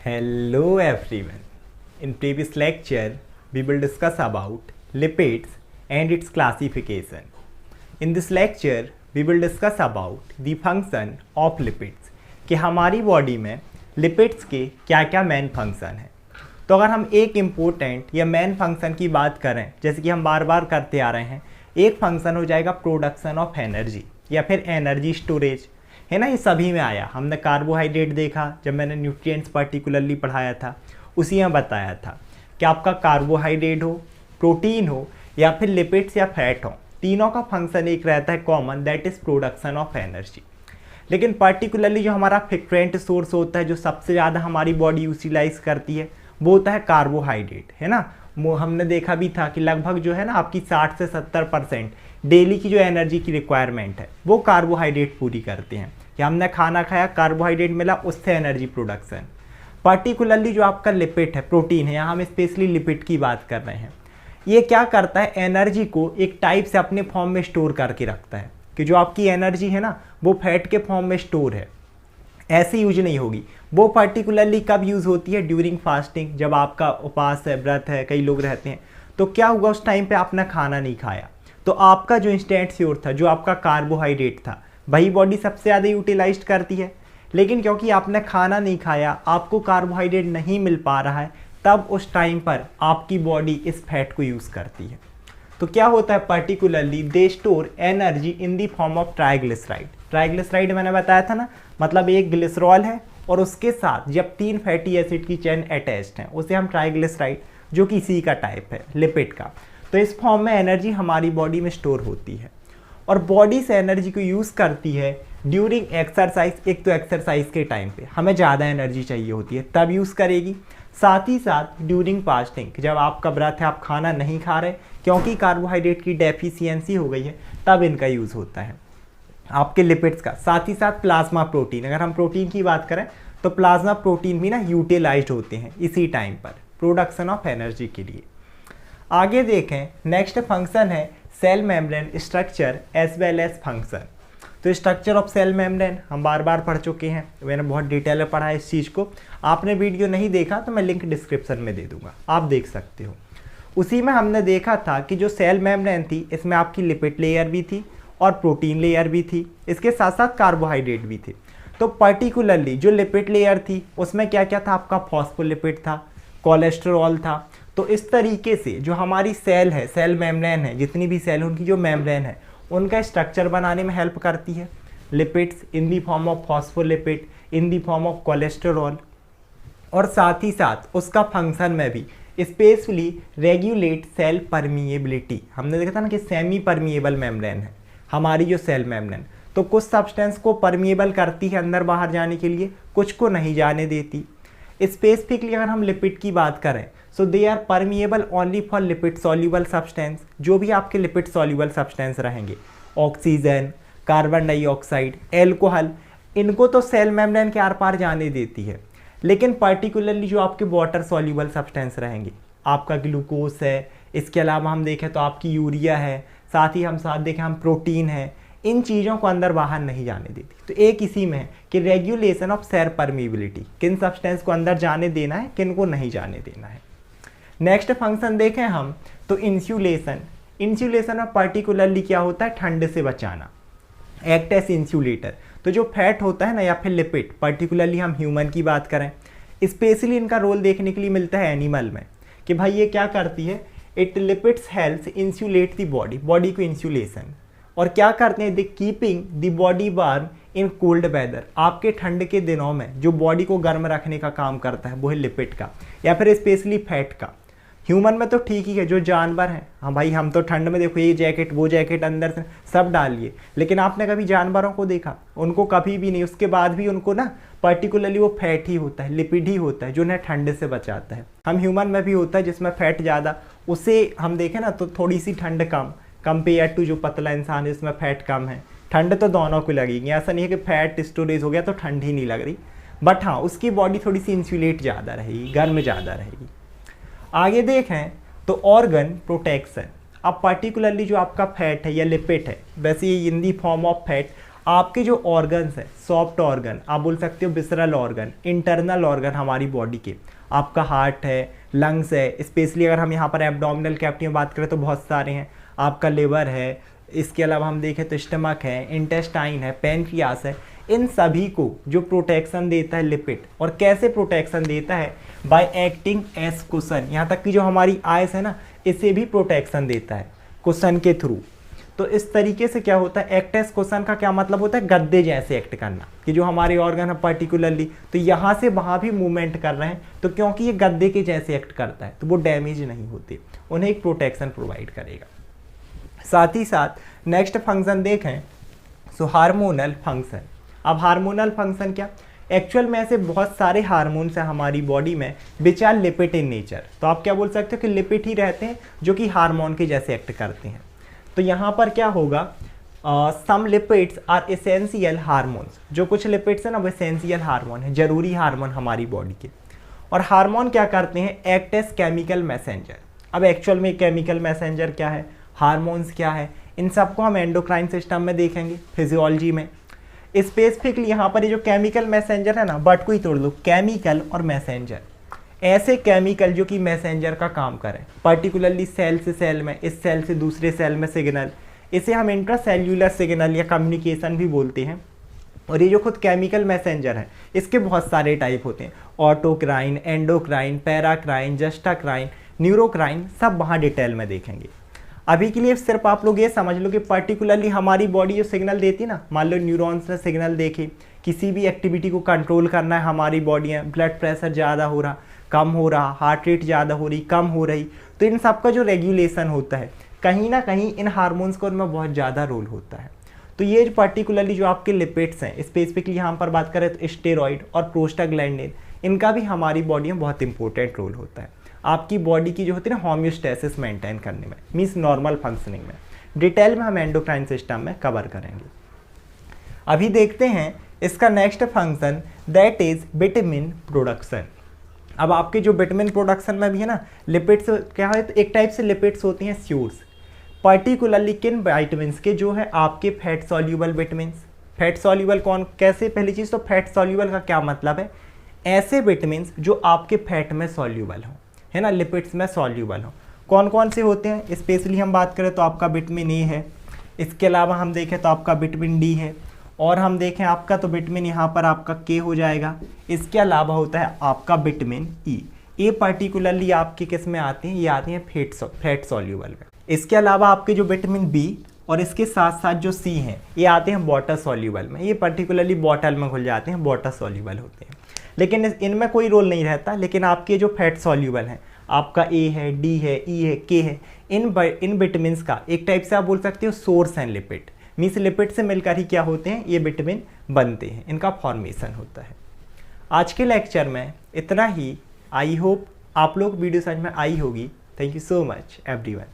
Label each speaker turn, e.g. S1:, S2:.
S1: Hello everyone. In previous lecture, we will discuss about lipids and its classification. In this lecture, we will discuss about the function of lipids कि हमारी body में lipids के क्या क्या main function है। तो अगर हम एक इम्पोर्टेंट या मेन फंक्शन की बात करें, जैसे कि हम बार बार करते आ रहे हैं, एक फंक्शन हो जाएगा प्रोडक्शन ऑफ एनर्जी या फिर एनर्जी स्टोरेज, है ना। ये सभी में आया। हमने कार्बोहाइड्रेट देखा जब मैंने न्यूट्रिएंट्स पर्टिकुलरली पढ़ाया था, उसी में बताया था कि आपका कार्बोहाइड्रेट हो, प्रोटीन हो या फिर लिपिड्स या फैट हो, तीनों का फंक्शन एक रहता है common, that is production of energy. लेकिन पर्टिकुलरली जो हमारा फ्रिक्वेंट सोर्स होता है, जो सबसे ज़्यादा हमारी बॉडी यूटिलाइज करती है, वो होता है कार्बोहाइड्रेट, है ना। हमने देखा भी था कि लगभग जो है ना आपकी 60 से 70% डेली की जो एनर्जी की रिक्वायरमेंट है वो कार्बोहाइड्रेट पूरी करते हैं। कि हमने खाना खाया, कार्बोहाइड्रेट मिला, उससे एनर्जी प्रोडक्शन। पर्टिकुलरली जो आपका लिपिड है, प्रोटीन है, यहाँ हम स्पेशली लिपिड की बात कर रहे हैं, ये क्या करता है, एनर्जी को एक टाइप से अपने फॉर्म में स्टोर करके रखता है। कि जो आपकी एनर्जी है ना वो फैट के फॉर्म में स्टोर है, ऐसे यूज नहीं होगी। वो पर्टिकुलरली कब यूज़ होती है, ड्यूरिंग फास्टिंग, जब आपका उपवास है, व्रत है, कई लोग रहते हैं। तो क्या हुआ, उस टाइम पे आपने खाना नहीं खाया, तो आपका जो इंस्टेंट सोर्स था, जो आपका कार्बोहाइड्रेट था, वही बॉडी सबसे ज़्यादा यूटिलाइज करती है। लेकिन क्योंकि आपने खाना नहीं खाया, आपको कार्बोहाइड्रेट नहीं मिल पा रहा है, तब उस टाइम पर आपकी बॉडी इस फैट को यूज़ करती है। तो क्या होता है, particularly they store energy in the form of triglyceride. Triglyceride मैंने बताया था ना, मतलब एक ग्लिसरॉल है और उसके साथ जब 3 फैटी एसिड की चेन अटैच्ड है, उसे हम ट्राइग्लिसराइड, जो कि सी का टाइप है लिपिड का। तो इस फॉर्म में एनर्जी हमारी बॉडी में स्टोर होती है और बॉडी से एनर्जी को यूज़ करती है ड्यूरिंग एक्सरसाइज। एक तो एक्सरसाइज के टाइम पे हमें ज़्यादा एनर्जी चाहिए होती है, तब यूज़ करेगी। साथ ही साथ ड्यूरिंग फास्टिंग, जब आपका व्रत है, आप खाना नहीं खा रहे क्योंकि कार्बोहाइड्रेट की डेफिशिएंसी हो गई है, तब इनका यूज़ होता है आपके लिपिड्स का। साथ ही साथ प्लाज्मा प्रोटीन, अगर हम प्रोटीन की बात करें तो प्लाज्मा प्रोटीन भी ना यूटिलाइज्ड होते हैं इसी टाइम पर प्रोडक्शन ऑफ एनर्जी के लिए। आगे देखें, नेक्स्ट फंक्शन है cell membrane structure as well as function. तो स्ट्रक्चर ऑफ सेल मेम्ब्रेन हम बार बार पढ़ चुके हैं, मैंने बहुत डिटेल में पढ़ा है इस चीज़ को। आपने वीडियो नहीं देखा तो मैं लिंक डिस्क्रिप्शन में दे दूंगा, आप देख सकते हो। उसी में हमने देखा था कि जो सेल मेम्ब्रेन थी, इसमें आपकी लिपिड लेयर भी थी और प्रोटीन लेयर भी थी, इसके साथ साथ कार्बोहाइड्रेट भी थे। तो पर्टिकुलरली जो लिपिड लेयर थी उसमें क्या क्या था, आपका फॉस्फोलिपिड था, कोलेस्ट्रॉल था। तो इस तरीके से जो हमारी सेल है, सेल मेम्ब्रेन है, जितनी भी सेल उनकी जो मेम्ब्रेन है, उनका स्ट्रक्चर बनाने में हेल्प करती है lipids in the form of phospholipid, in the form of cholesterol. और साथ ही साथ उसका फंक्शन में भी स्पेशली रेगुलेट सेल परमिएबिलिटी। हमने देखा था ना कि सेमी परमिएबल मेम्ब्रेन है हमारी जो सेल मेम्ब्रेन, तो कुछ सब्सटेंस को परमिएबल करती है अंदर बाहर जाने के लिए, कुछ को नहीं जाने देती। स्पेसिफिकली अगर हम लिपिड की बात करें, so they are permeable only for lipid soluble substance. जो भी आपके लिपिड सॉल्यूबल सब्सटेंस रहेंगे, ऑक्सीजन, कार्बन डाइऑक्साइड, एल्कोहल, इनको तो सेल मेम्ब्रेन के आर पार जाने देती है। लेकिन पर्टिकुलरली जो आपके वाटर सॉल्यूबल सब्सटेंस रहेंगे, आपका ग्लूकोज है, इसके अलावा हम देखें तो आपकी यूरिया है, साथ ही हम देखें हम प्रोटीन है, इन चीज़ों को अंदर बाहर नहीं जाने देती। तो एक इसी में है कि रेगुलेशन ऑफ सेल परमिएबिलिटी, किन सब्सटेंस को अंदर जाने देना है, किन को नहीं जाने देना है। नेक्स्ट फंक्शन देखें हम तो इंसुलेशन। इंसुलेशन में पर्टिकुलरली क्या होता है, ठंड से बचाना, एक्ट एज इंसुलेटर। तो जो फैट होता है ना या फिर लिपिड, पर्टिकुलरली हम ह्यूमन की बात करें, स्पेशली इनका रोल देखने के लिए मिलता है एनिमल में, कि भाई ये क्या करती है, it lipids helps insulate the body, body को इंसुलेशन। और क्या करते हैं, they keeping the body warm in cold weather. आपके ठंड के दिनों में जो बॉडी को गर्म रखने का काम करता है वो है लिपिड का या फिर स्पेशली फैट का। ह्यूमन में तो ठीक ही है, जो जानवर हैं, हाँ भाई हम तो ठंड में देखो ये जैकेट वो जैकेट अंदर से सब डालिए, लेकिन आपने कभी जानवरों को देखा, उनको कभी भी नहीं। उसके बाद भी उनको ना पर्टिकुलरली वो फैट ही होता है, लिपिड ही होता है जो उन्हें ठंड से बचाता है। हम ह्यूमन में भी होता है जिसमें फैट ज़्यादा, उससे हम देखें ना तो थोड़ी सी ठंड कम कंपेयर टू जो पतला इंसान है जिसमें फैट कम है। ठंड तो दोनों को लगेगी, ऐसा नहीं है कि फैट स्टोरेज हो गया तो ठंड ही नहीं लग रही, बट हाँ उसकी बॉडी थोड़ी सी इंसुलेट ज़्यादा रहेगी, गर्म ज़्यादा रहेगी। आगे देखें तो ऑर्गन प्रोटेक्शन। अब पर्टिकुलरली जो आपका फैट है या लिपिड है, वैसे ये इन दी फॉर्म ऑफ फैट आपके जो ऑर्गन्स हैं, सॉफ्ट ऑर्गन, आप बोल सकते हो विसरल ऑर्गन, इंटरनल ऑर्गन हमारी बॉडी के, आपका हार्ट है, लंग्स है, स्पेशली अगर हम यहाँ पर एब्डोमिनल कैविटी में बात करें तो बहुत सारे हैं, आपका लिवर है, इसके अलावा हम देखें तो स्टमक है, इंटेस्टाइन है, पैनक्रियास है, इन सभी को जो प्रोटेक्शन देता है लिपिड, और कैसे प्रोटेक्शन देता है, बाय एक्टिंग एज कुशन, यहाँ तक कि जो हमारी आइज है ना, इसे भी प्रोटेक्शन देता है कुशन के थ्रू। तो इस तरीके से क्या होता है, एक्ट एज कुशन का क्या मतलब होता है, गद्दे जैसे एक्ट करना, कि जो हमारे ऑर्गन है पर्टिकुलरली तो यहाँ से वहाँ भी मूवमेंट कर रहे हैं, तो क्योंकि ये गद्दे के जैसे एक्ट करता है तो वो डैमेज नहीं होते, उन्हें एक प्रोटेक्शन प्रोवाइड करेगा। साथ ही साथ नेक्स्ट फंक्शन देखें, सो हार्मोनल फंक्शन। अब हार्मोनल फंक्शन क्या, एक्चुअल में ऐसे बहुत सारे हार्मोन्स हैं हमारी बॉडी में which are lipid in nature. तो आप क्या बोल सकते हो कि लिपिड ही रहते हैं जो कि हार्मोन के जैसे एक्ट करते हैं। तो यहाँ पर क्या होगा, सम लिपिड्स आर एसेंशियल हार्मोन्स, जो कुछ लिपिड्स हैं ना वो एसेंशियल हार्मोन है, जरूरी हार्मोन हमारी बॉडी के। और हार्मोन क्या करते हैं, एक्ट एज केमिकल मैसेंजर। अब एक्चुअल में केमिकल मैसेंजर क्या है, हार्मोन्स क्या है, इन सबको हम एंडोक्राइन सिस्टम में देखेंगे, फिजियोलॉजी में। स्पेसिफिकली यहाँ पर ये जो केमिकल मैसेंजर है ना, बट को ही तोड़ दो, केमिकल और मैसेंजर, ऐसे केमिकल जो कि मैसेंजर का काम करें, पर्टिकुलरली सेल से सेल में, इस सेल से दूसरे सेल में सिग्नल, इसे हम इंट्रासेल्यूलर सिग्नल या कम्युनिकेशन भी बोलते हैं। और ये जो खुद केमिकल मैसेंजर है इसके बहुत सारे टाइप होते हैं, ऑटोक्राइन, एंडोक्राइन, पैराक्राइन, जस्टाक्राइन, न्यूरोक्राइन, सब वहाँ डिटेल में देखेंगे। अभी के लिए सिर्फ आप लोग ये समझ लो कि पर्टिकुलरली हमारी बॉडी जो सिग्नल देती है ना, मान लो न्यूरॉन्स ने सिग्नल देखे, किसी भी एक्टिविटी को कंट्रोल करना है हमारी बॉडी में, ब्लड प्रेशर ज़्यादा हो रहा, कम हो रहा, हार्ट रेट ज़्यादा हो रही, कम हो रही, तो इन सब का जो रेगुलेशन होता है कहीं ना कहीं इन हार्मोन्स का उनमें बहुत ज़्यादा रोल होता है। तो ये पर्टिकुलरली जो आपके लिपिड्स हैं, स्पेसिफिकली यहाँ पर बात करें तो स्टेरॉइड और प्रोस्टाग्लैंडिन, इनका भी हमारी बॉडी में बहुत इंपॉर्टेंट रोल होता है आपकी बॉडी की जो होती है ना होम्योस्टेसिस मेंटेन करने में, मीन्स नॉर्मल फंक्शनिंग में। डिटेल में हम एंडोक्राइन सिस्टम में कवर करेंगे। अभी देखते हैं इसका next function, that is vitamin production. अब आपके जो विटामिन प्रोडक्शन में भी है ना, लिपिड्स क्या है, तो एक टाइप से लिपिड्स होती हैं स्यूर्स, पर्टिकुलरली किन विटामिन्स के, जो है आपके fat soluble vitamins. Fat soluble कौन, कैसे, पहली चीज़ तो फैट सॉल्यूबल का क्या मतलब है, ऐसे विटामिन्स जो आपके फैट में सॉल्यूबल हों, है ना, लिपिड्स में सॉल्यूबल हो। कौन कौन से होते हैं, स्पेशली हम बात करें तो आपका विटामिन ए है, इसके अलावा हम देखें तो आपका विटामिन डी है, और हम देखें आपका तो विटामिन यहाँ पर आपका के हो जाएगा। इसके अलावा होता है आपका विटामिन ई, ये पर्टिकुलरली आपके किस में आते हैं, ये आते हैं फैट सॉल्यूबल में। इसके अलावा आपके जो विटामिन बी और इसके साथ साथ जो सी हैं ये आते हैं वाटर सॉल्यूबल में, ये पर्टिकुलरली बॉटल में घुल जाते हैं, वाटर सॉल्यूबल होते हैं, लेकिन इनमें कोई रोल नहीं रहता। लेकिन आपके जो फैट सॉल्यूबल हैं, आपका ए है, डी है, ई है, के है, इन विटामिन्स का एक टाइप से आप बोल सकते हो सोर्स हैं लिपिड, मीन्स लिपिड से मिलकर ही क्या होते हैं, ये विटामिन बनते हैं, इनका फॉर्मेशन होता है। आज के लेक्चर में इतना ही। आई होप आप लोग वीडियो समझ में आई होगी। Thank you so much everyone.